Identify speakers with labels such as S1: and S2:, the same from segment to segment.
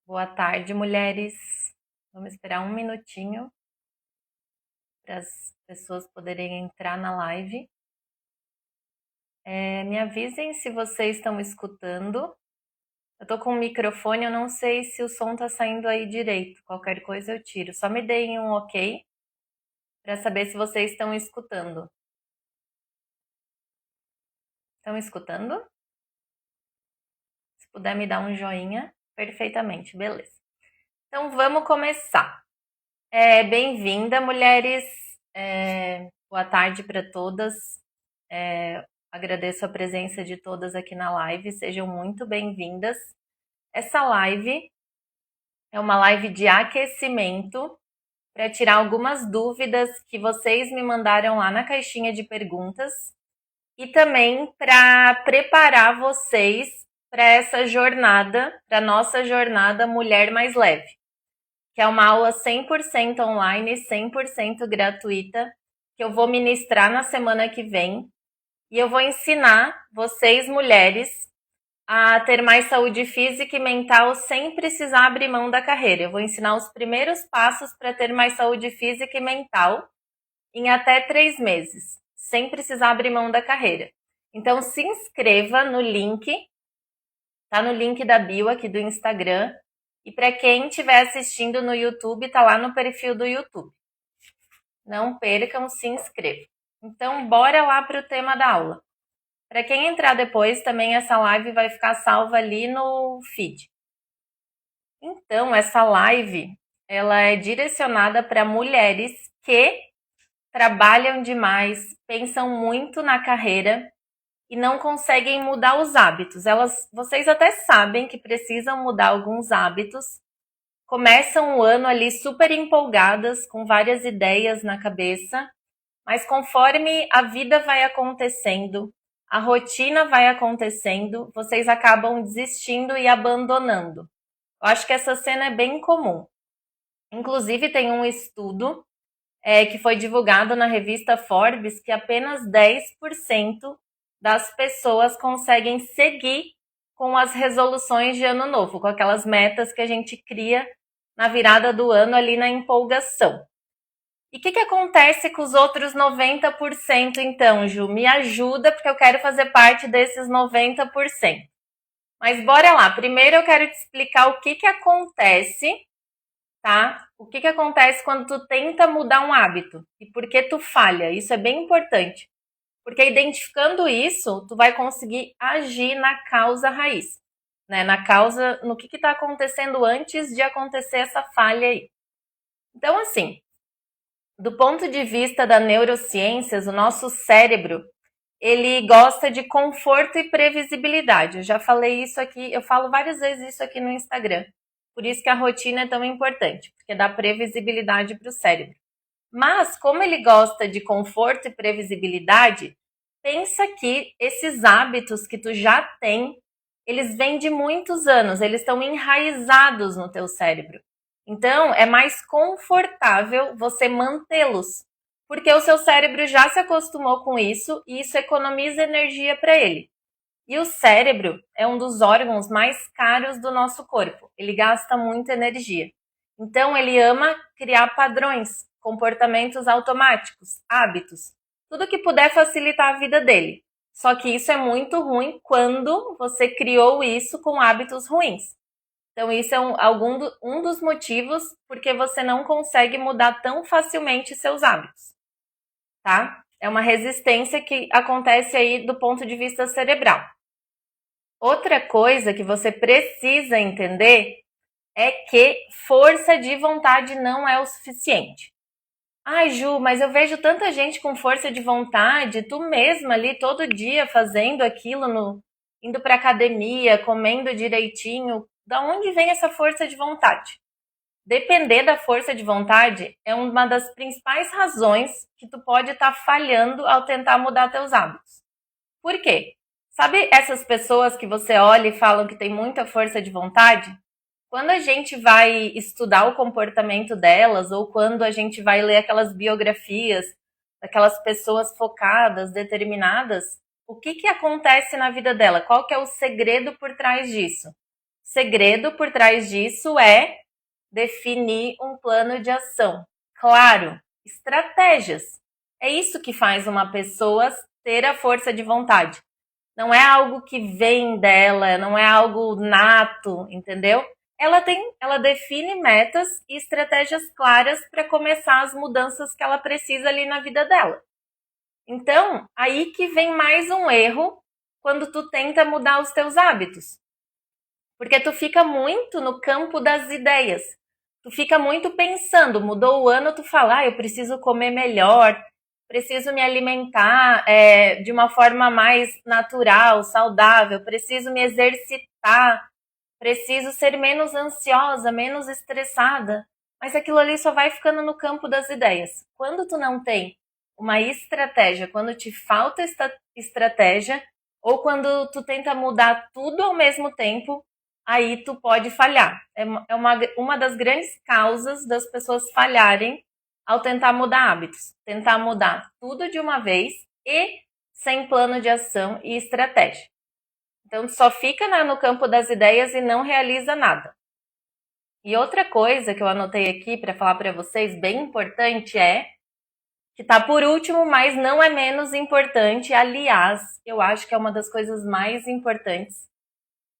S1: Boa tarde, mulheres. Vamos esperar um minutinho para as pessoas poderem entrar na live. Me avisem se vocês estão escutando. Eu tô com o microfone, eu não sei se o som tá saindo aí direito. Qualquer coisa eu tiro. Só me deem um ok para saber se vocês estão escutando. Estão escutando? Se puder me dar um joinha, perfeitamente, beleza. Então vamos começar. Bem-vinda, mulheres. Boa tarde para todas. Agradeço a presença de todas aqui na live, sejam muito bem-vindas. Essa live é uma live de aquecimento para tirar algumas dúvidas que vocês me mandaram lá na caixinha de perguntas e também para preparar vocês para essa jornada, para nossa jornada Mulher Mais Leve, que é uma aula 100% online, 100% gratuita, que eu vou ministrar na semana que vem. E eu vou ensinar vocês, mulheres, a ter mais saúde física e mental sem precisar abrir mão da carreira. Eu vou ensinar os primeiros passos para ter mais saúde física e mental em até 3 meses, sem precisar abrir mão da carreira. Então se inscreva no link, tá no link da bio aqui do Instagram. E para quem estiver assistindo no YouTube, tá lá no perfil do YouTube. Não percam, se inscrevam. Então, bora lá para o tema da aula. Para quem entrar depois, também essa live vai ficar salva ali no feed. Então, essa live, ela é direcionada para mulheres que trabalham demais, pensam muito na carreira e não conseguem mudar os hábitos. Vocês até sabem que precisam mudar alguns hábitos, começam o ano ali super empolgadas, com várias ideias na cabeça, mas conforme a vida vai acontecendo, a rotina vai acontecendo, vocês acabam desistindo e abandonando. Eu acho que essa cena é bem comum. Inclusive, tem um estudo que foi divulgado na revista Forbes que apenas 10% das pessoas conseguem seguir com as resoluções de ano novo, com aquelas metas que a gente cria na virada do ano ali na empolgação. E o que acontece com os outros 90% então, Ju? Me ajuda, porque eu quero fazer parte desses 90%. Mas bora lá. Primeiro eu quero te explicar o que acontece, tá? O que acontece quando tu tenta mudar um hábito e por que tu falha. Isso é bem importante. Porque identificando isso, tu vai conseguir agir na causa raiz, né? Na causa, no que está acontecendo antes de acontecer essa falha aí. Então, assim, do ponto de vista da neurociências, o nosso cérebro, ele gosta de conforto e previsibilidade. Eu já falei isso aqui, eu falo várias vezes isso aqui no Instagram. Por isso que a rotina é tão importante, porque dá previsibilidade para o cérebro. Mas, como ele gosta de conforto e previsibilidade, pensa que esses hábitos que tu já tem, eles vêm de muitos anos, eles estão enraizados no teu cérebro. Então, é mais confortável você mantê-los, porque o seu cérebro já se acostumou com isso e isso economiza energia para ele. E o cérebro é um dos órgãos mais caros do nosso corpo. Ele gasta muita energia. Então, ele ama criar padrões, comportamentos automáticos, hábitos, tudo que puder facilitar a vida dele. Só que isso é muito ruim quando você criou isso com hábitos ruins. Então, isso é um dos motivos porque você não consegue mudar tão facilmente seus hábitos, tá? É uma resistência que acontece aí do ponto de vista cerebral. Outra coisa que você precisa entender é que força de vontade não é o suficiente. Ai, Ju, mas eu vejo tanta gente com força de vontade, tu mesma ali todo dia fazendo aquilo, indo para academia, comendo direitinho. Da onde vem essa força de vontade? Depender da força de vontade é uma das principais razões que tu pode estar falhando ao tentar mudar teus hábitos. Por quê? Sabe essas pessoas que você olha e falam que tem muita força de vontade? Quando a gente vai estudar o comportamento delas ou quando a gente vai ler aquelas biografias daquelas pessoas focadas, determinadas, o que acontece na vida dela? Qual que é o segredo por trás disso? segredo por trás disso é definir um plano de ação. Claro, estratégias. É isso que faz uma pessoa ter a força de vontade. Não é algo que vem dela, não é algo nato, entendeu? Ela define metas e estratégias claras para começar as mudanças que ela precisa ali na vida dela. Então, aí que vem mais um erro quando tu tenta mudar os teus hábitos. Porque tu fica muito no campo das ideias. Tu fica muito pensando, mudou o ano, tu fala, eu preciso comer melhor, preciso me alimentar de uma forma mais natural, saudável, preciso me exercitar, preciso ser menos ansiosa, menos estressada. Mas aquilo ali só vai ficando no campo das ideias. Quando tu não tem uma estratégia, quando te falta estratégia, ou quando tu tenta mudar tudo ao mesmo tempo, aí tu pode falhar. É uma das grandes causas das pessoas falharem ao tentar mudar hábitos. Tentar mudar tudo de uma vez e sem plano de ação e estratégia. Então, só fica no campo das ideias e não realiza nada. E outra coisa que eu anotei aqui para falar para vocês, bem importante, que tá por último, mas não é menos importante. Aliás, eu acho que é uma das coisas mais importantes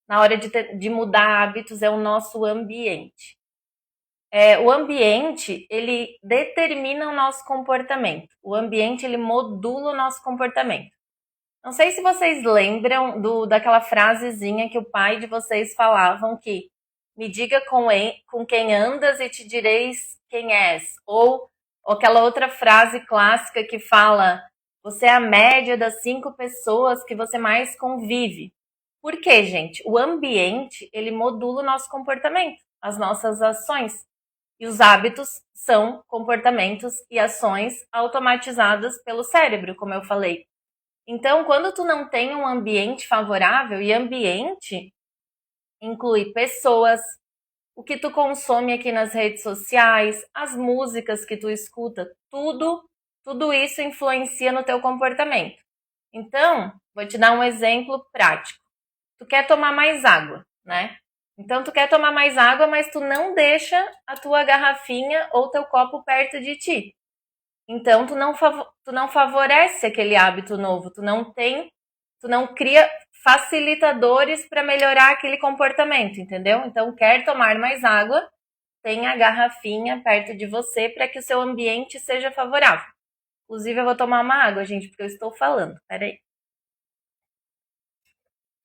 S1: na hora de mudar hábitos é o nosso ambiente. O ambiente, ele determina o nosso comportamento. O ambiente, ele modula o nosso comportamento. Não sei se vocês lembram daquela frasezinha que o pai de vocês falavam que me diga com quem andas e te direis quem és. Ou aquela outra frase clássica que fala você é a média das 5 pessoas que você mais convive. Por quê, gente? O ambiente, ele modula o nosso comportamento, as nossas ações. E os hábitos são comportamentos e ações automatizadas pelo cérebro, como eu falei. Então, quando tu não tem um ambiente favorável, e ambiente inclui pessoas, o que tu consome aqui nas redes sociais, as músicas que tu escuta, tudo isso influencia no teu comportamento. Então, vou te dar um exemplo prático. Tu quer tomar mais água, né? Então, tu quer tomar mais água, mas tu não deixa a tua garrafinha ou teu copo perto de ti. Então, tu não favorece aquele hábito novo, tu não cria facilitadores para melhorar aquele comportamento, entendeu? Então, quer tomar mais água, tenha a garrafinha perto de você para que o seu ambiente seja favorável. Inclusive, eu vou tomar uma água, gente, porque eu estou falando. Peraí.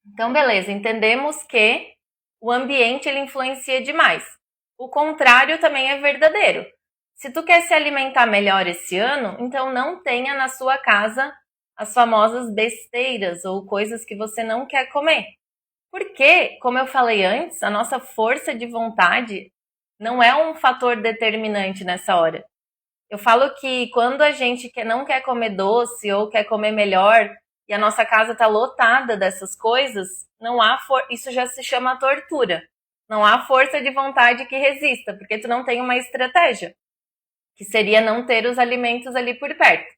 S1: Então, beleza, entendemos que o ambiente ele influencia demais. O contrário também é verdadeiro. Se tu quer se alimentar melhor esse ano, então não tenha na sua casa as famosas besteiras ou coisas que você não quer comer. Porque, como eu falei antes, a nossa força de vontade não é um fator determinante nessa hora. Eu falo que quando a gente não quer comer doce ou quer comer melhor e a nossa casa está lotada dessas coisas, isso já se chama tortura. Não há força de vontade que resista, porque tu não tem uma estratégia, que seria não ter os alimentos ali por perto.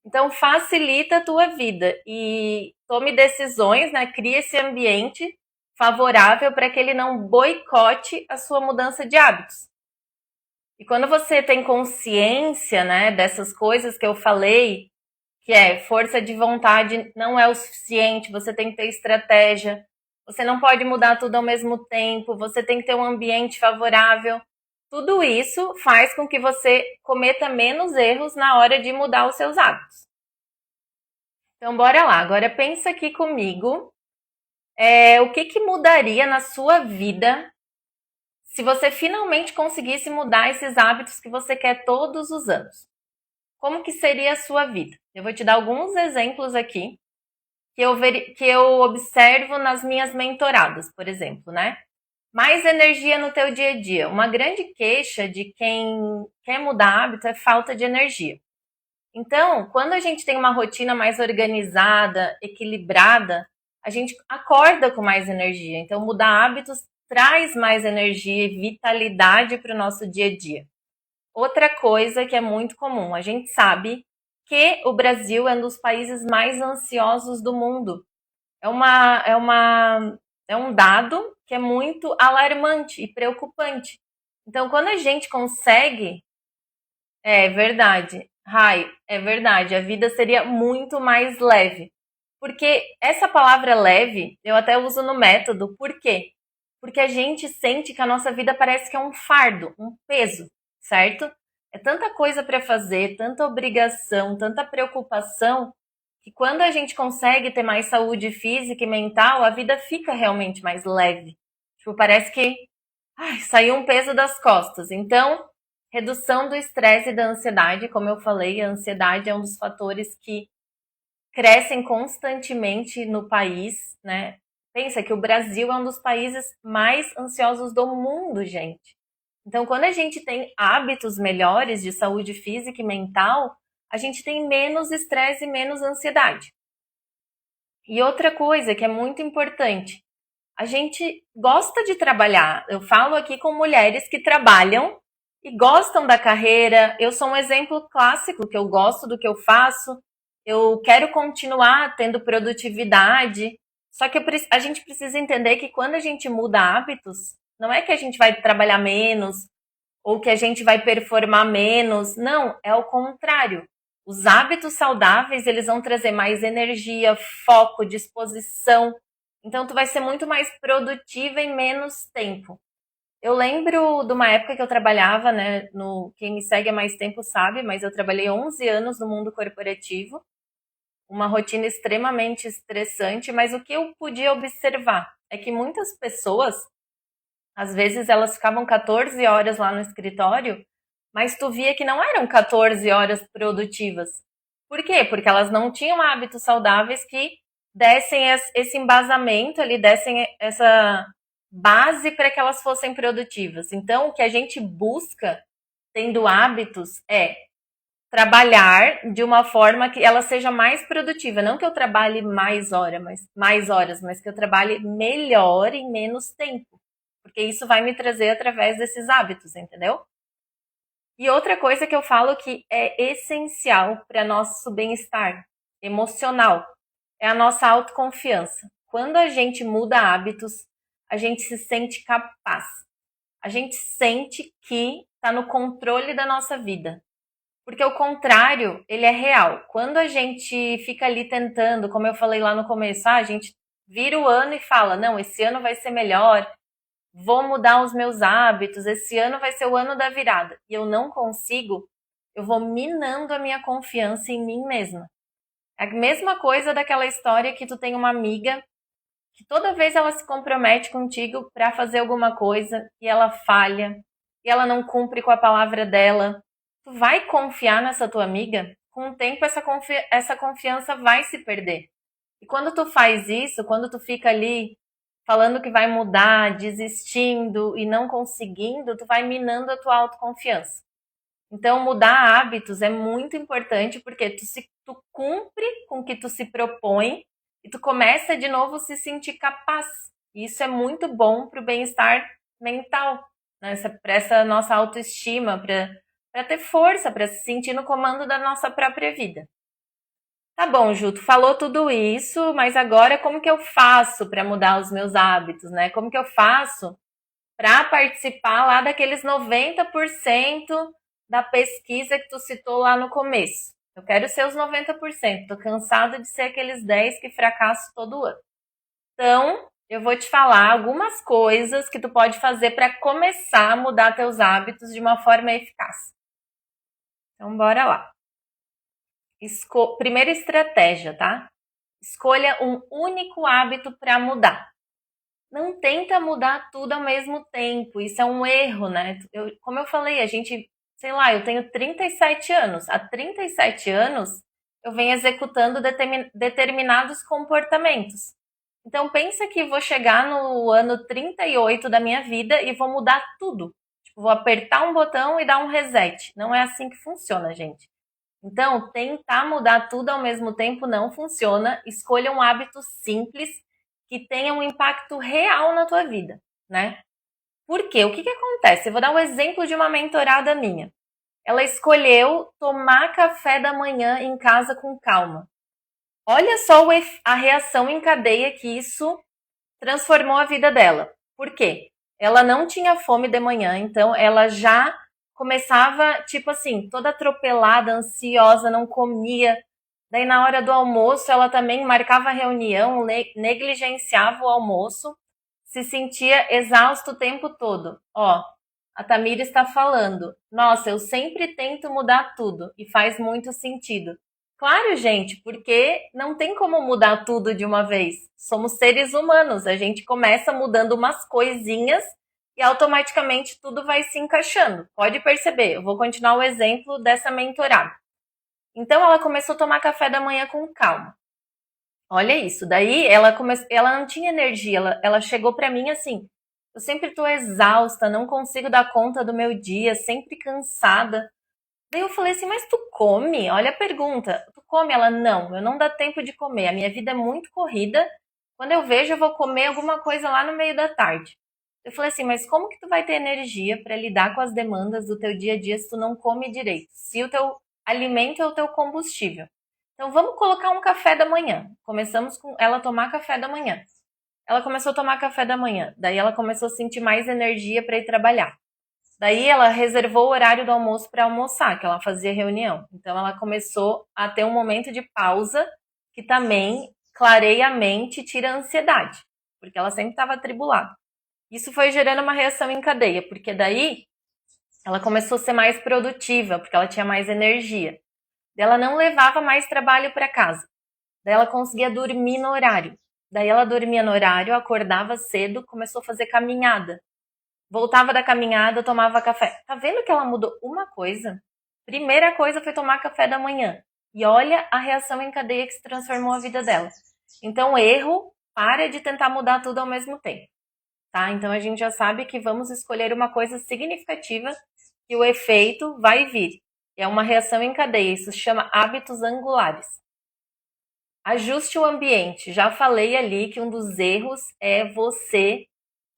S1: Então facilita a tua vida e tome decisões, né? Cria esse ambiente favorável para que ele não boicote a sua mudança de hábitos. E quando você tem consciência, né, dessas coisas que eu falei, que força de vontade não é o suficiente, você tem que ter estratégia, você não pode mudar tudo ao mesmo tempo, você tem que ter um ambiente favorável. Tudo isso faz com que você cometa menos erros na hora de mudar os seus hábitos. Então, bora lá. Agora pensa aqui comigo, o que mudaria na sua vida se você finalmente conseguisse mudar esses hábitos que você quer todos os anos. Como que seria a sua vida? Eu vou te dar alguns exemplos aqui que eu observo nas minhas mentoradas, por exemplo, né? Mais energia no teu dia a dia. Uma grande queixa de quem quer mudar hábito é falta de energia. Então, quando a gente tem uma rotina mais organizada, equilibrada, a gente acorda com mais energia. Então, mudar hábitos traz mais energia e vitalidade para o nosso dia a dia. Outra coisa que é muito comum, a gente sabe que o Brasil é um dos países mais ansiosos do mundo. É uma É um dado que é muito alarmante e preocupante. Então, quando a gente consegue, é verdade, Rai, é verdade, a vida seria muito mais leve. Porque essa palavra leve, eu até uso no método, por quê? Porque a gente sente que a nossa vida parece que é um fardo, um peso, certo? É tanta coisa para fazer, tanta obrigação, tanta preocupação, que quando a gente consegue ter mais saúde física e mental, a vida fica realmente mais leve. Tipo, parece que saiu um peso das costas. Então, redução do estresse e da ansiedade, como eu falei, a ansiedade é um dos fatores que crescem constantemente no país, né? Pensa que o Brasil é um dos países mais ansiosos do mundo, gente. Então, quando a gente tem hábitos melhores de saúde física e mental, a gente tem menos estresse e menos ansiedade. E outra coisa que é muito importante, a gente gosta de trabalhar. Eu falo aqui com mulheres que trabalham e gostam da carreira. Eu sou um exemplo clássico que eu gosto do que eu faço. Eu quero continuar tendo produtividade. Só que a gente precisa entender que quando a gente muda hábitos, não é que a gente vai trabalhar menos ou que a gente vai performar menos. Não, é o contrário. Os hábitos saudáveis, eles vão trazer mais energia, foco, disposição. Então tu vai ser muito mais produtiva em menos tempo. Eu lembro de uma época que eu trabalhava, né, no quem me segue há mais tempo sabe, mas eu trabalhei 11 anos no mundo corporativo, uma rotina extremamente estressante, mas o que eu podia observar é que muitas pessoas, às vezes elas ficavam 14 horas lá no escritório, mas tu via que não eram 14 horas produtivas. Por quê? Porque elas não tinham hábitos saudáveis que dessem esse embasamento ali, dessem essa base para que elas fossem produtivas. Então, o que a gente busca tendo hábitos é trabalhar de uma forma que ela seja mais produtiva. Não que eu trabalhe mais horas, mas que eu trabalhe melhor em menos tempo. Porque isso vai me trazer através desses hábitos, entendeu? E outra coisa que eu falo que é essencial para nosso bem-estar emocional é a nossa autoconfiança. Quando a gente muda hábitos, a gente se sente capaz. A gente sente que está no controle da nossa vida. Porque o contrário, ele é real. Quando a gente fica ali tentando, como eu falei lá no começo, a gente vira o ano e fala: não, esse ano vai ser melhor, vou mudar os meus hábitos, esse ano vai ser o ano da virada. E eu não consigo, eu vou minando a minha confiança em mim mesma. É a mesma coisa daquela história que tu tem uma amiga que toda vez ela se compromete contigo para fazer alguma coisa e ela falha, e ela não cumpre com a palavra dela. Tu vai confiar nessa tua amiga? Com o tempo essa confiança vai se perder. E quando tu faz isso, quando tu fica ali falando que vai mudar, desistindo e não conseguindo, tu vai minando a tua autoconfiança. Então, mudar hábitos é muito importante porque tu cumpre com o que tu se propõe e tu começa de novo a se sentir capaz. E isso é muito bom para o bem-estar mental, né? Para essa nossa autoestima, para ter força, para se sentir no comando da nossa própria vida. Tá bom, Ju, tu falou tudo isso, mas agora como que eu faço para mudar os meus hábitos, né? Como que eu faço para participar lá daqueles 90% da pesquisa que tu citou lá no começo? Eu quero ser os 90%. Tô cansada de ser aqueles 10 que fracasso todo ano. Então, eu vou te falar algumas coisas que tu pode fazer para começar a mudar teus hábitos de uma forma eficaz. Então, bora lá. Primeira estratégia, tá? Escolha um único hábito para mudar. Não tenta mudar tudo ao mesmo tempo. Isso é um erro, né? Como eu falei, a gente, sei lá, eu tenho 37 anos. Há 37 anos eu venho executando determinados comportamentos. Então pensa que vou chegar no ano 38 da minha vida e vou mudar tudo. Tipo, vou apertar um botão e dar um reset. Não é assim que funciona, gente. Então, tentar mudar tudo ao mesmo tempo não funciona. Escolha um hábito simples que tenha um impacto real na tua vida, né? Por quê? O que acontece? Eu vou dar um exemplo de uma mentorada minha. Ela escolheu tomar café da manhã em casa com calma. Olha só a reação em cadeia que isso transformou a vida dela. Por quê? Ela não tinha fome de manhã, então ela já começava, tipo assim, toda atropelada, ansiosa, não comia. Daí, na hora do almoço, ela também marcava reunião, negligenciava o almoço, se sentia exausto o tempo todo. Ó, a Tamira está falando. Nossa, eu sempre tento mudar tudo e faz muito sentido. Claro, gente, porque não tem como mudar tudo de uma vez. Somos seres humanos, a gente começa mudando umas coisinhas e automaticamente tudo vai se encaixando. Pode perceber, eu vou continuar o exemplo dessa mentorada. Então ela começou a tomar café da manhã com calma. Olha isso. Daí ela não tinha energia. Ela chegou pra mim assim: eu sempre tô exausta, não consigo dar conta do meu dia, sempre cansada. Daí eu falei assim: mas tu come? Olha a pergunta. Tu come? Ela: não, eu não dá tempo de comer. A minha vida é muito corrida. Quando eu vejo, eu vou comer alguma coisa lá no meio da tarde. Eu falei assim: mas como que tu vai ter energia para lidar com as demandas do teu dia a dia se tu não come direito? Se o teu alimento é o teu combustível. Então vamos colocar um café da manhã. Começamos com ela tomar café da manhã. Ela começou a tomar café da manhã. Daí ela começou a sentir mais energia para ir trabalhar. Daí ela reservou o horário do almoço para almoçar, que ela fazia reunião. Então ela começou a ter um momento de pausa que também clareia a mente e tira a ansiedade, porque ela sempre estava atribulada. Isso foi gerando uma reação em cadeia, porque daí ela começou a ser mais produtiva, porque ela tinha mais energia. Ela não levava mais trabalho para casa. Daí ela conseguia dormir no horário. Daí ela dormia no horário, acordava cedo, começou a fazer caminhada. Voltava da caminhada, tomava café. Tá vendo que ela mudou uma coisa? Primeira coisa foi tomar café da manhã. E olha a reação em cadeia que se transformou a vida dela. Então, erro, para de tentar mudar tudo ao mesmo tempo. Tá? Então a gente já sabe que vamos escolher uma coisa significativa e o efeito vai vir. É uma reação em cadeia, isso se chama hábitos angulares. Ajuste o ambiente. Já falei ali que um dos erros é você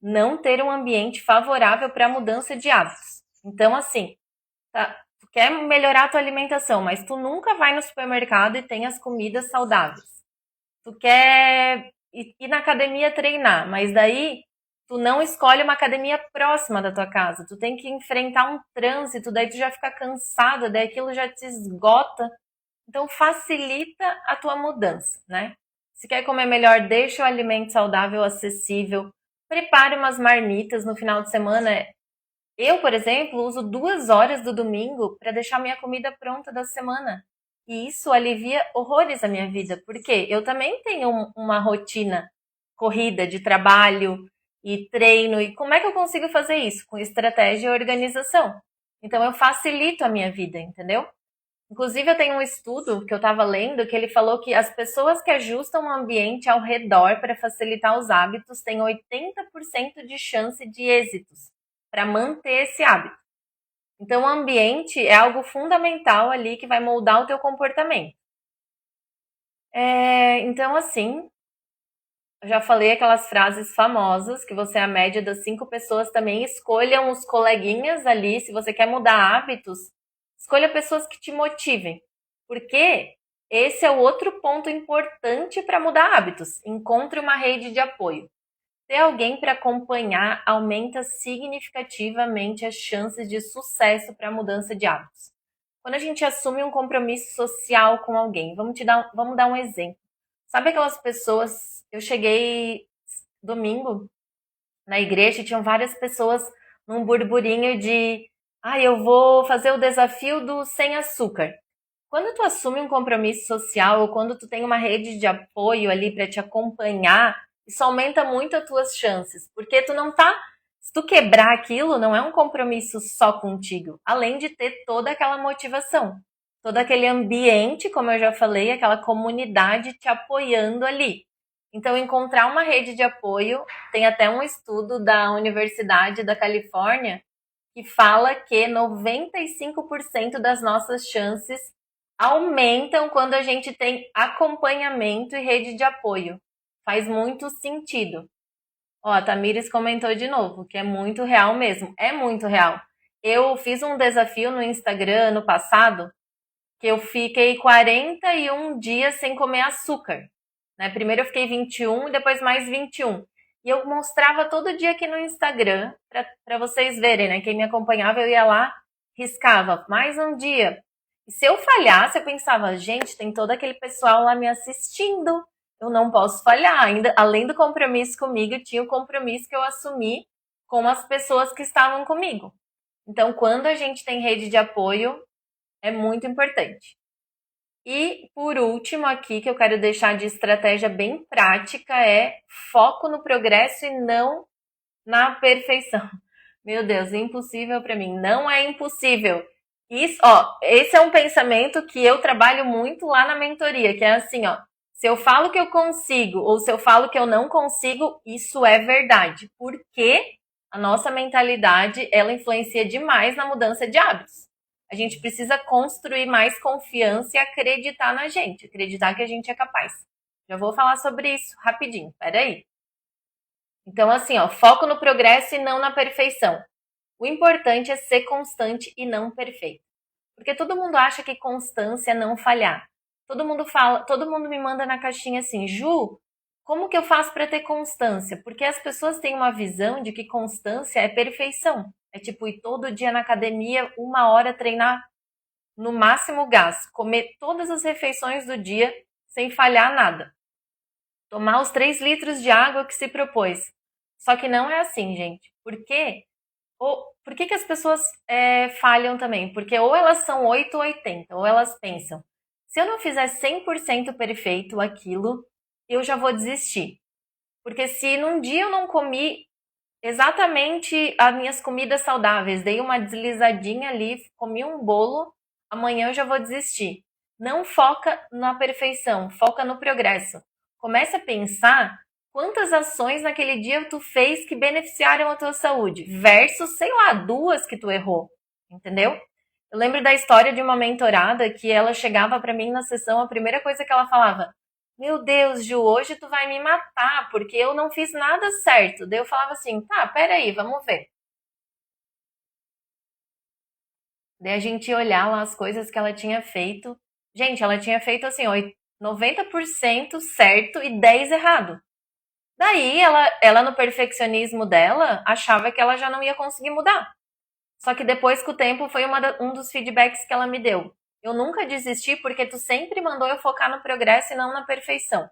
S1: não ter um ambiente favorável para a mudança de hábitos. Então, assim, tá, tu quer melhorar a tua alimentação, mas tu nunca vai no supermercado e tem as comidas saudáveis. Tu quer ir na academia treinar, mas daí tu não escolhe uma academia próxima da tua casa. Tu tem que enfrentar um trânsito, daí tu já fica cansada, daí aquilo já te esgota. Então facilita a tua mudança, né? Se quer comer melhor, deixa o alimento saudável acessível. Prepare umas marmitas no final de semana. Eu, por exemplo, uso 2 horas do domingo para deixar minha comida pronta da semana. E isso alivia horrores a minha vida, porque eu também tenho uma rotina corrida de trabalho e treino. E como é que eu consigo fazer isso? Com estratégia e organização. Então eu facilito a minha vida, entendeu? Inclusive, eu tenho um estudo que eu estava lendo que ele falou que as pessoas que ajustam o ambiente ao redor para facilitar os hábitos têm 80% de chance de êxitos para manter esse hábito. Então, o ambiente é algo fundamental ali que vai moldar o teu comportamento. Então, assim, eu já falei aquelas frases famosas que você é a média das 5 pessoas também. Escolham os coleguinhas ali, se você quer mudar hábitos, escolha pessoas que te motivem. Porque esse é o outro ponto importante para mudar hábitos. Encontre uma rede de apoio. Ter alguém para acompanhar aumenta significativamente as chances de sucesso para a mudança de hábitos. Quando a gente assume um compromisso social com alguém, vamos dar um exemplo. Sabe aquelas pessoas? Eu cheguei domingo na igreja e tinham várias pessoas num burburinho de eu vou fazer o desafio do sem açúcar. Quando tu assume um compromisso social ou quando tu tem uma rede de apoio ali para te acompanhar, isso aumenta muito as tuas chances, porque tu não tá, se tu quebrar aquilo, não é um compromisso só contigo, além de ter toda aquela motivação, todo aquele ambiente, como eu já falei, aquela comunidade te apoiando ali. Então, encontrar uma rede de apoio, tem até um estudo da Universidade da Califórnia que fala que 95% das nossas chances aumentam quando a gente tem acompanhamento e rede de apoio. Faz muito sentido. Ó, a Tamires comentou de novo, que é muito real mesmo. É muito real. Eu fiz um desafio no Instagram no passado, que eu fiquei 41 dias sem comer açúcar. Né? Primeiro eu fiquei 21 e depois mais 21. E eu mostrava todo dia aqui no Instagram, para vocês verem, né? Quem me acompanhava, eu ia lá, riscava mais um dia. E se eu falhasse, eu pensava, gente, tem todo aquele pessoal lá me assistindo, eu não posso falhar. Ainda, além do compromisso comigo, tinha o compromisso que eu assumi com as pessoas que estavam comigo. Então, quando a gente tem rede de apoio, é muito importante. E por último aqui, que eu quero deixar de estratégia bem prática, é foco no progresso e não na perfeição. Meu Deus, impossível para mim. Não é impossível. Isso, ó, esse é um pensamento que eu trabalho muito lá na mentoria, que é assim, ó, se eu falo que eu consigo ou se eu falo que eu não consigo, isso é verdade. Porque a nossa mentalidade, ela influencia demais na mudança de hábitos. A gente precisa construir mais confiança e acreditar na gente, acreditar que a gente é capaz. Já vou falar sobre isso rapidinho, peraí. Então, assim, ó, foco no progresso e não na perfeição. O importante é ser constante e não perfeito. Porque todo mundo acha que constância é não falhar. Todo mundo fala, todo mundo me manda na caixinha assim, Ju, como que eu faço para ter constância? Porque as pessoas têm uma visão de que constância é perfeição. É tipo ir todo dia na academia, 1 hora treinar no máximo gás, comer todas as refeições do dia sem falhar nada. Tomar os 3 litros de água que se propôs. Só que não é assim, gente. Por quê? Por que as pessoas falham também? Porque ou elas são 8 ou 80, ou elas pensam, se eu não fizer 100% perfeito aquilo, eu já vou desistir. Porque se num dia eu não comi exatamente as minhas comidas saudáveis, dei uma deslizadinha ali, comi um bolo, amanhã eu já vou desistir. Não foca na perfeição, foca no progresso. Começa a pensar quantas ações naquele dia tu fez que beneficiaram a tua saúde, versus, sei lá, 2 que tu errou, entendeu? Eu lembro da história de uma mentorada que ela chegava para mim na sessão, a primeira coisa que ela falava, meu Deus, Ju, hoje tu vai me matar, porque eu não fiz nada certo. Daí eu falava assim, tá, peraí, vamos ver. Daí a gente ia olhar lá as coisas que ela tinha feito. Gente, ela tinha feito assim, 90% certo e 10 errado. Daí ela no perfeccionismo dela, achava que ela já não ia conseguir mudar. Só que depois com o tempo foi um dos feedbacks que ela me deu. Eu nunca desisti porque tu sempre mandou eu focar no progresso e não na perfeição.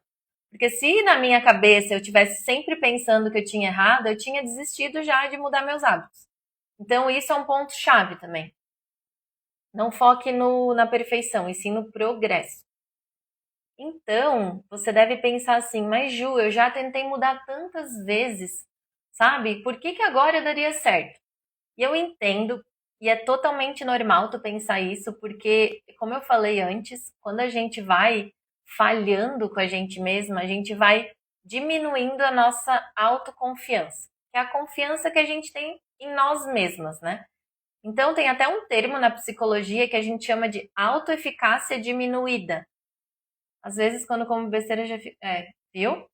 S1: Porque se na minha cabeça eu tivesse sempre pensando que eu tinha errado, eu tinha desistido já de mudar meus hábitos. Então isso é um ponto chave também. Não foque na perfeição, e sim no progresso. Então, você deve pensar assim, mas Ju, eu já tentei mudar tantas vezes, sabe? Por que agora daria certo? E eu entendo, e é totalmente normal tu pensar isso, porque, como eu falei antes, quando a gente vai falhando com a gente mesma, a gente vai diminuindo a nossa autoconfiança, que é a confiança que a gente tem em nós mesmas, né? Então, tem até um termo na psicologia que a gente chama de autoeficácia diminuída. Às vezes, quando eu como besteira, eu já fico. É, viu?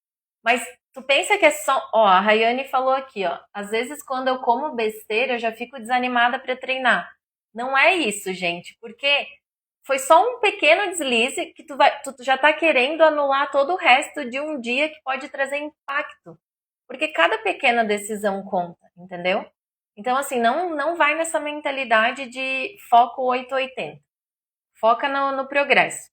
S1: Mas tu pensa que é só. Ó, a Rayane falou aqui, ó. Às vezes, quando eu como besteira, eu já fico desanimada para treinar. Não é isso, gente, porque foi só um pequeno deslize que tu já tá querendo anular todo o resto de um dia que pode trazer impacto. Porque cada pequena decisão conta, entendeu? Então, assim, não vai nessa mentalidade de foco 880. Foca no progresso.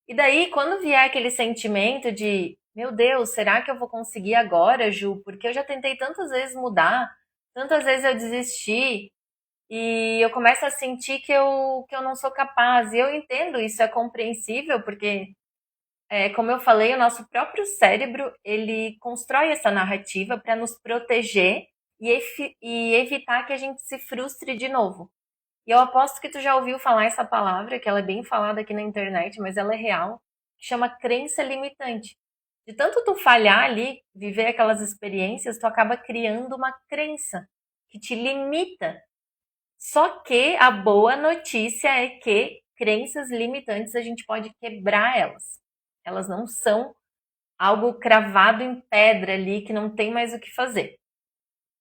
S1: E daí, quando vier aquele sentimento de, meu Deus, será que eu vou conseguir agora, Ju? Porque eu já tentei tantas vezes mudar, tantas vezes eu desisti, e eu começo a sentir que eu não sou capaz. E eu entendo, isso é compreensível, porque, como eu falei, o nosso próprio cérebro, ele constrói essa narrativa para nos proteger e evitar que a gente se frustre de novo. E eu aposto que tu já ouviu falar essa palavra, que ela é bem falada aqui na internet, mas ela é real, que chama crença limitante. De tanto tu falhar ali, viver aquelas experiências, tu acaba criando uma crença que te limita. Só que a boa notícia é que crenças limitantes a gente pode quebrar elas. Elas não são algo cravado em pedra ali que não tem mais o que fazer.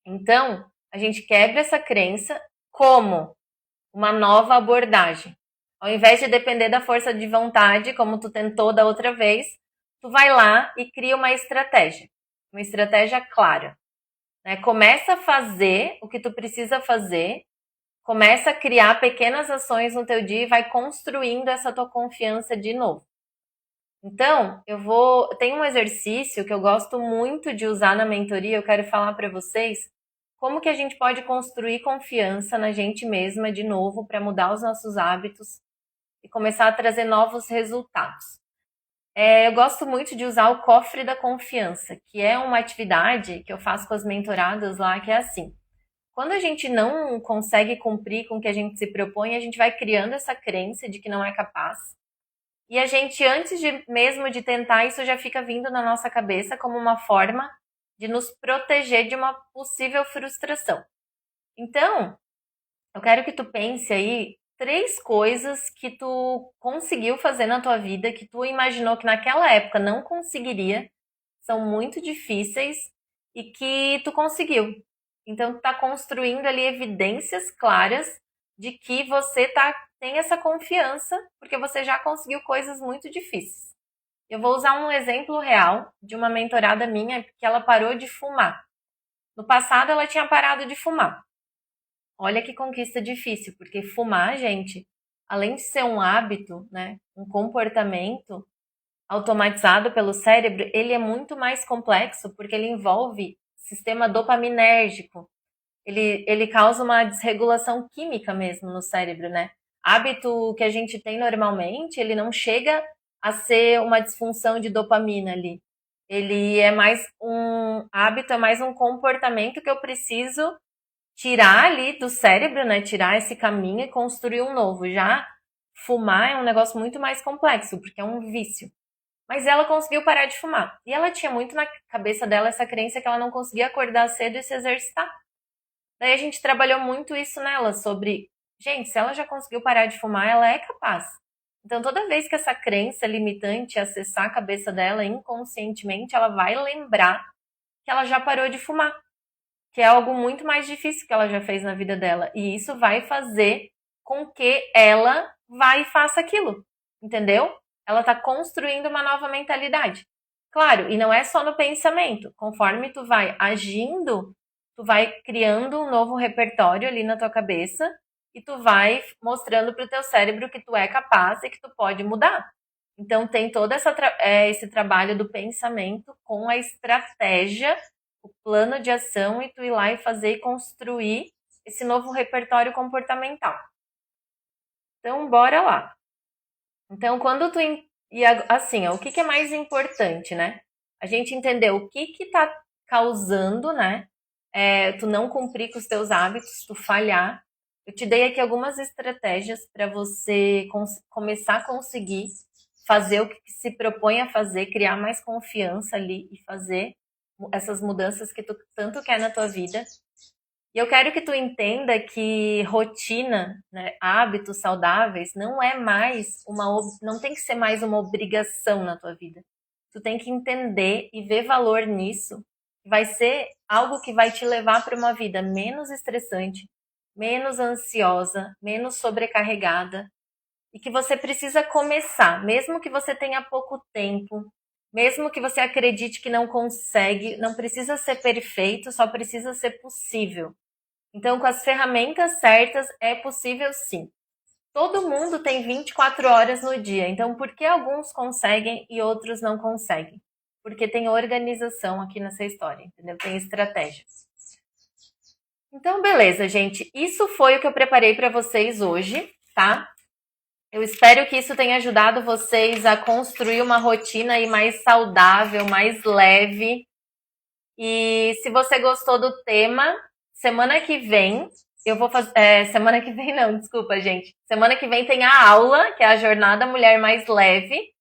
S1: Então, a gente quebra essa crença como uma nova abordagem. Ao invés de depender da força de vontade, como tu tentou da outra vez, tu vai lá e cria uma estratégia. uma estratégia clara, né? Começa a fazer o que tu precisa fazer, começa a criar pequenas ações no teu dia e vai construindo essa tua confiança de novo. Então, tem um exercício que eu gosto muito de usar na mentoria, eu quero falar para vocês como que a gente pode construir confiança na gente mesma de novo para mudar os nossos hábitos e começar a trazer novos resultados. Eu gosto muito de usar o cofre da confiança, que é uma atividade que eu faço com as mentoradas lá, que é assim. Quando a gente não consegue cumprir com o que a gente se propõe, a gente vai criando essa crença de que não é capaz. E a gente, antes de mesmo de tentar, isso já fica vindo na nossa cabeça como uma forma de nos proteger de uma possível frustração. Então, eu quero que tu pense aí 3 coisas que tu conseguiu fazer na tua vida, que tu imaginou que naquela época não conseguiria, são muito difíceis e que tu conseguiu. Então, tu tá construindo ali evidências claras de que tem essa confiança, porque você já conseguiu coisas muito difíceis. Eu vou usar um exemplo real de uma mentorada minha que ela parou de fumar. No passado, ela tinha parado de fumar. Olha que conquista difícil, porque fumar, gente, além de ser um hábito, né, um comportamento automatizado pelo cérebro, ele é muito mais complexo porque ele envolve sistema dopaminérgico. Ele causa uma desregulação química mesmo no cérebro, né? Hábito que a gente tem normalmente, ele não chega a ser uma disfunção de dopamina ali. Ele é mais um hábito, é mais um comportamento que eu preciso tirar ali do cérebro, né? Tirar esse caminho e construir um novo. Já fumar é um negócio muito mais complexo, porque é um vício. Mas ela conseguiu parar de fumar. E ela tinha muito na cabeça dela essa crença que ela não conseguia acordar cedo e se exercitar. Daí a gente trabalhou muito isso nela, sobre, gente, se ela já conseguiu parar de fumar, ela é capaz. Então toda vez que essa crença limitante acessar a cabeça dela inconscientemente, ela vai lembrar que ela já parou de fumar, que é algo muito mais difícil que ela já fez na vida dela. E isso vai fazer com que ela vá e faça aquilo, entendeu? Ela está construindo uma nova mentalidade. Claro, e não é só no pensamento. Conforme tu vai agindo, tu vai criando um novo repertório ali na tua cabeça e tu vai mostrando para o teu cérebro que tu é capaz e que tu pode mudar. Então tem todo esse trabalho do pensamento com a estratégia, o plano de ação e tu ir lá e fazer e construir esse novo repertório comportamental. Então bora lá. Então quando tu e assim, o que é mais importante, né? A gente entender o que tá causando, né? Tu não cumprir com os teus hábitos, tu falhar. Eu te dei aqui algumas estratégias para você começar a conseguir fazer o que se propõe a fazer, criar mais confiança ali e fazer essas mudanças que tu tanto quer na tua vida. E eu quero que tu entenda que rotina, né, hábitos saudáveis não tem que ser mais uma obrigação na tua vida. Tu tem que entender e ver valor nisso. Vai ser algo que vai te levar para uma vida menos estressante, menos ansiosa, menos sobrecarregada e que você precisa começar, mesmo que você tenha pouco tempo, mesmo que você acredite que não consegue, não precisa ser perfeito, só precisa ser possível. Então, com as ferramentas certas, é possível sim. Todo mundo tem 24 horas no dia, então por que alguns conseguem e outros não conseguem? Porque tem organização aqui nessa história, entendeu? Tem estratégia. Então, beleza, gente. Isso foi o que eu preparei para vocês hoje, tá? Eu espero que isso tenha ajudado vocês a construir uma rotina aí mais saudável, mais leve. E se você gostou do tema, semana que vem eu vou fazer. Semana que vem não, desculpa, gente. Semana que vem tem a aula, que é a Jornada Mulher Mais Leve.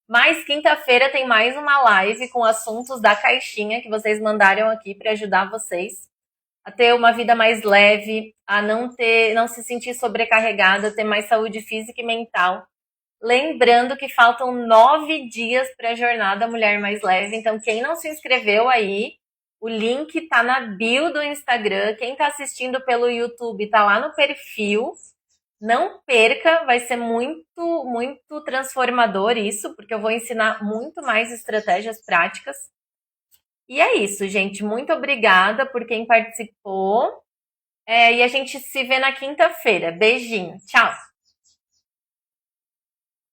S1: Mas quinta-feira tem mais uma live com assuntos da caixinha que vocês mandaram aqui para ajudar vocês a ter uma vida mais leve, a não se sentir sobrecarregada, ter mais saúde física e mental. Lembrando que faltam 9 dias para a Jornada Mulher Mais Leve. Então, quem não se inscreveu aí, o link tá na bio do Instagram. Quem tá assistindo pelo YouTube tá lá no perfil. Não perca, vai ser muito, muito transformador isso, porque eu vou ensinar muito mais estratégias práticas. E é isso, gente. Muito obrigada por quem participou. E a gente se vê na quinta-feira. Beijinho. Tchau.